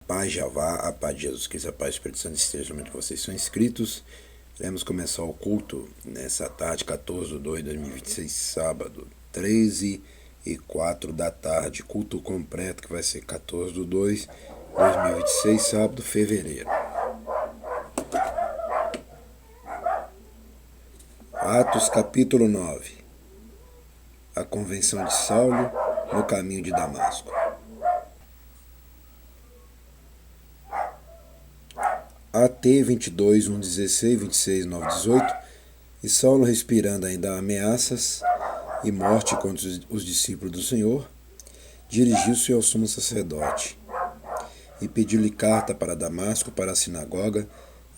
paz de Jeová, a paz de Jesus Cristo, a paz do Espírito Santo esteja onde vocês são inscritos. Iremos começar o culto nessa tarde, 14/2/2026, sábado, 13h04 da tarde. Culto completo que vai ser 14/2/2026, sábado, fevereiro. Atos capítulo 9. A convenção de Saulo no caminho de Damasco. AT 22, 1:16, 26, 9, 18. E Saulo, respirando ainda ameaças e morte contra os discípulos do Senhor, dirigiu-se ao sumo sacerdote e pediu-lhe carta para Damasco, para a sinagoga,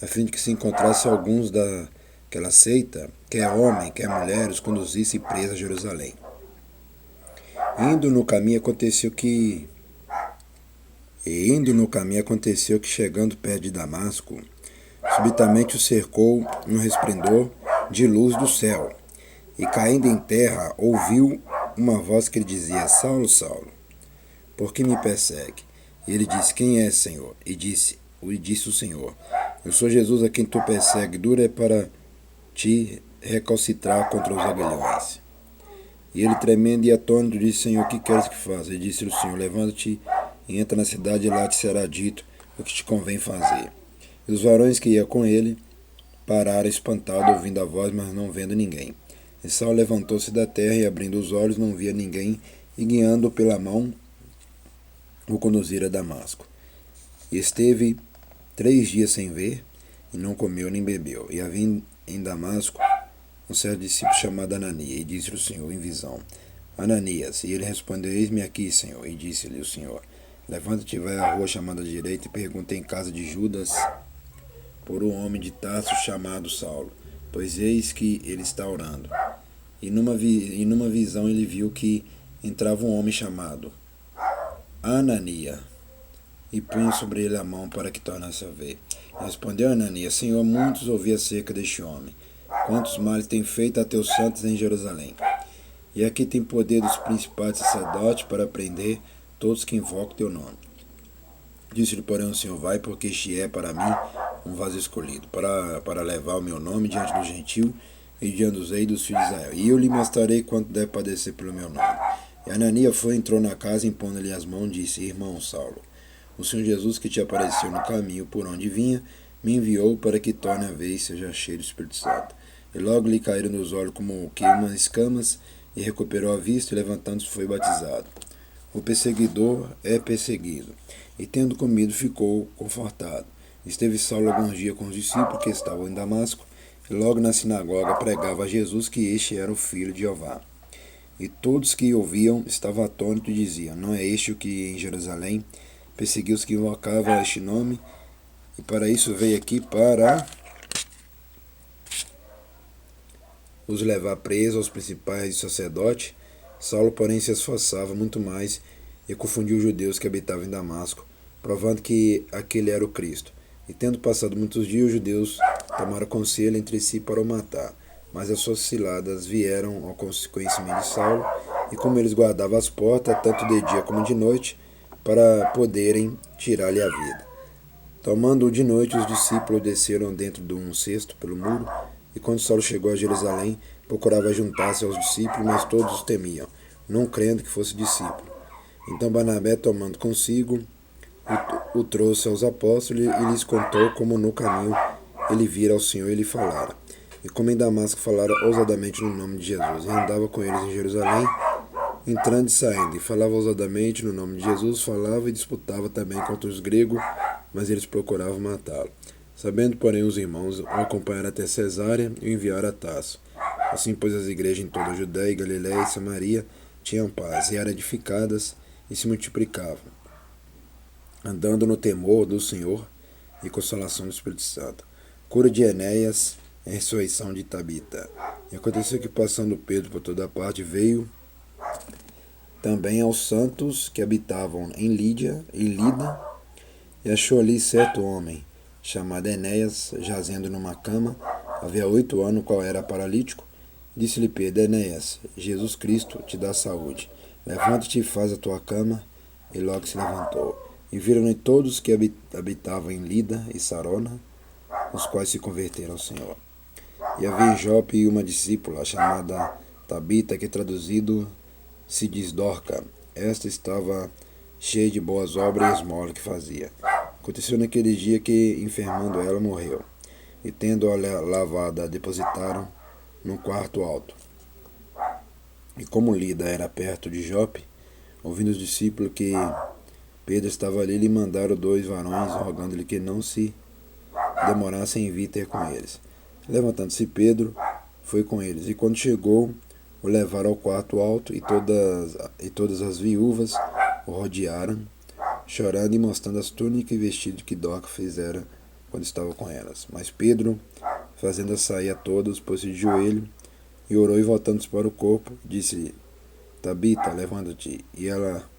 a fim de que se encontrasse alguns daquela seita, quer homem, quer mulher, os conduzisse presos a Jerusalém. Indo no caminho aconteceu que, chegando perto de Damasco, subitamente o cercou um resplendor de luz do céu, e caindo em terra, ouviu uma voz que lhe dizia: Saulo, Saulo, por que me persegue? E ele disse: Quem é, Senhor? E disse o Senhor: Eu sou Jesus a quem tu persegue, dura é para te recalcitrar contra os aguilhões. E ele, tremendo e atônito, disse: Senhor, o que queres que faça? E disse o Senhor: Levanta-te e entra na cidade, e lá te será dito o que te convém fazer. E os varões que iam com ele pararam espantados, ouvindo a voz, mas não vendo ninguém. E Saulo levantou-se da terra e, abrindo os olhos, não via ninguém, e guiando-o pela mão, o conduzira a Damasco. E esteve 3 dias sem ver, e não comeu nem bebeu. E havia em Damasco um certo discípulo chamado Ananias, e disse-lhe o Senhor em visão: Ananias. E ele respondeu: Eis-me aqui, Senhor. E disse-lhe o Senhor: Levanta-te e vai à rua chamada à direita, e pergunta em casa de Judas por um homem de Tarso chamado Saulo, pois eis que ele está orando. E numa visão ele viu que entrava um homem chamado Ananias, e punha sobre ele a mão para que tornasse a ver. Respondeu Ananias: Senhor, muitos ouvi acerca deste homem, quantos males tem feito a teus santos em Jerusalém. E aqui tem poder dos principais sacerdotes para prender todos que invocam teu nome. Disse-lhe, porém, o Senhor: Vai, porque este é para mim um vaso escolhido, para levar o meu nome diante do gentil e diante dos reis dos filhos de Israel. E eu lhe mostrarei quanto deve padecer pelo meu nome. E Ananias foi, entrou na casa, impondo-lhe as mãos, disse: Irmão Saulo, o Senhor Jesus, que te apareceu no caminho por onde vinha, me enviou para que torne a ver e seja cheio do Espírito Santo. E logo lhe caíram nos olhos como que umas escamas, e recuperou a vista, e levantando-se foi batizado. O perseguidor é perseguido, e tendo comido ficou confortado. Esteve Saulo alguns dias com os discípulos que estavam em Damasco, e logo na sinagoga pregava a Jesus que este era o Filho de Jeová. E todos que ouviam estavam atônitos e diziam: Não é este o que em Jerusalém perseguiu os que invocavam este nome? E para isso veio aqui para os levar presos aos principais sacerdotes. Saulo, porém, se esforçava muito mais e confundiu os judeus que habitavam em Damasco, provando que aquele era o Cristo. E tendo passado muitos dias, os judeus tomaram conselho entre si para o matar. Mas as suas ciladas vieram ao conhecimento de Saulo, e como eles guardavam as portas, tanto de dia como de noite, para poderem tirar-lhe a vida. Tomando-o de noite, os discípulos desceram dentro de um cesto pelo muro, e quando Saulo chegou a Jerusalém, procurava juntar-se aos discípulos, mas todos os temiam, não crendo que fosse discípulo. Então Barnabé, tomando consigo, o trouxe aos apóstolos e lhes contou como no caminho ele vira ao Senhor e lhe falara. E como em Damasco falara ousadamente no nome de Jesus, e andava com eles em Jerusalém, entrando e saindo, e falava ousadamente no nome de Jesus, falava e disputava também contra os gregos, mas eles procuravam matá-lo. Sabendo, porém, os irmãos o acompanharam até Cesárea e o enviaram a Tarso. Assim, pois, as igrejas em toda a Judéia, Galiléia e Samaria tinham paz, e eram edificadas e se multiplicavam, andando no temor do Senhor e consolação do Espírito Santo. Cura de Enéas e ressurreição de Tabita. E aconteceu que, passando Pedro por toda parte, veio também aos santos que habitavam em Lida, e achou ali certo homem, chamado Enéas, jazendo numa cama, havia 8 anos, qual era paralítico. Disse-lhe Pedro: Enéas, Jesus Cristo te dá saúde. Levanta-te e faz a tua cama. E logo se levantou. E viram-lhe todos que habitavam em Lida e Sarona, os quais se converteram ao Senhor. E havia em Jope uma discípula chamada Tabita, que traduzido se diz Dorca. Esta estava cheia de boas obras e esmola que fazia. Aconteceu naquele dia que, enfermando ela, morreu. E tendo-a lavada, a depositaram num quarto alto. E como Lida era perto de Jope, ouvindo os discípulos que Pedro estava ali, lhe mandaram 2 varões, rogando-lhe que não se demorassem em vir ter com eles. Levantando-se Pedro, foi com eles, e quando chegou, o levaram ao quarto alto, e todas as viúvas o rodearam, chorando e mostrando as túnicas e vestidos que Dorca fizera quando estava com elas. Mas Pedro, fazendo-as sair a todos, pôs-se de joelho, e orou, e voltando-se para o corpo, disse-lhe: Tabita, levanta-te. E ela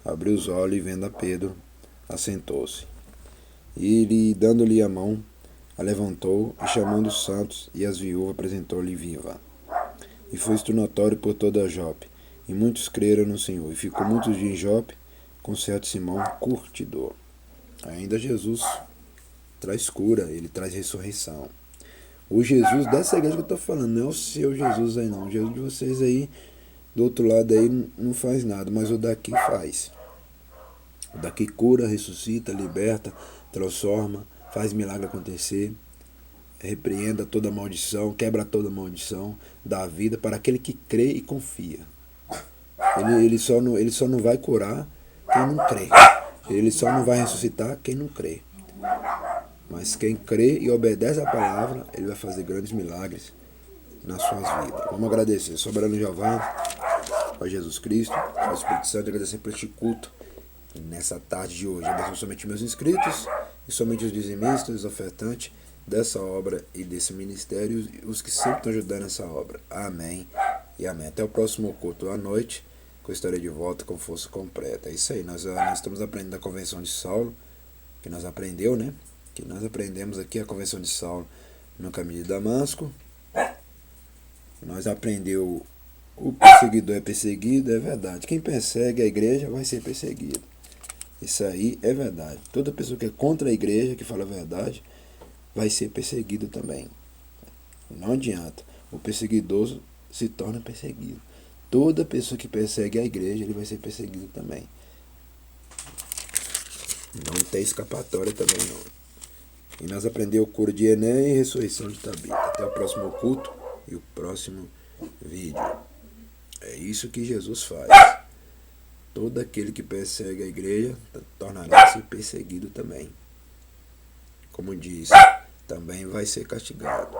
abriu os olhos, e vendo a Pedro, assentou-se. E ele, dando-lhe a mão, a levantou, e chamando os santos e as viúvas, apresentou-lhe viva. E foi isto notório por toda a Jope, e muitos creram no Senhor. E ficou muitos dias em Jope, com certo Simão, curtidor. Ainda Jesus traz cura, ele traz ressurreição. O Jesus dessa igreja que eu estou falando, não é o seu Jesus aí não. O Jesus de vocês aí, do outro lado aí, não faz nada, mas o daqui faz. O daqui cura, ressuscita, liberta, transforma, faz milagre acontecer, repreenda toda maldição, quebra toda maldição, dá vida para aquele que crê e confia. Ele só não vai curar quem não crê. Ele só não vai ressuscitar quem não crê. Mas quem crê e obedece a palavra, ele vai fazer grandes milagres nas suas vidas. Vamos agradecer. Soberano Jeová, a Jesus Cristo, ao Espírito Santo, agradecer por este culto nessa tarde de hoje. Abençoe somente meus inscritos e somente os dizimistas, os ofertantes dessa obra e desse ministério, os que sempre estão ajudando nessa obra. Amém e amém. Até o próximo culto à noite, que eu estarei de volta com força completa. É isso aí, nós estamos aprendendo a Convenção de Saulo, que nós aprendeu, né? Que nós aprendemos aqui a Convenção de Saulo no caminho de Damasco. Nós aprendeu o perseguidor é perseguido, é verdade. Quem persegue a igreja vai ser perseguido. Isso aí é verdade. Toda pessoa que é contra a igreja, que fala a verdade, vai ser perseguido também. Não adianta. O perseguidor se torna perseguido. Toda pessoa que persegue a igreja, ele vai ser perseguido também. Não tem escapatória também não. E nós aprendemos o cura de Ené e ressurreição de Tabita. Até o próximo culto e o próximo vídeo. É isso que Jesus faz. Todo aquele que persegue a igreja tornará-se perseguido também. Como diz, também vai ser castigado.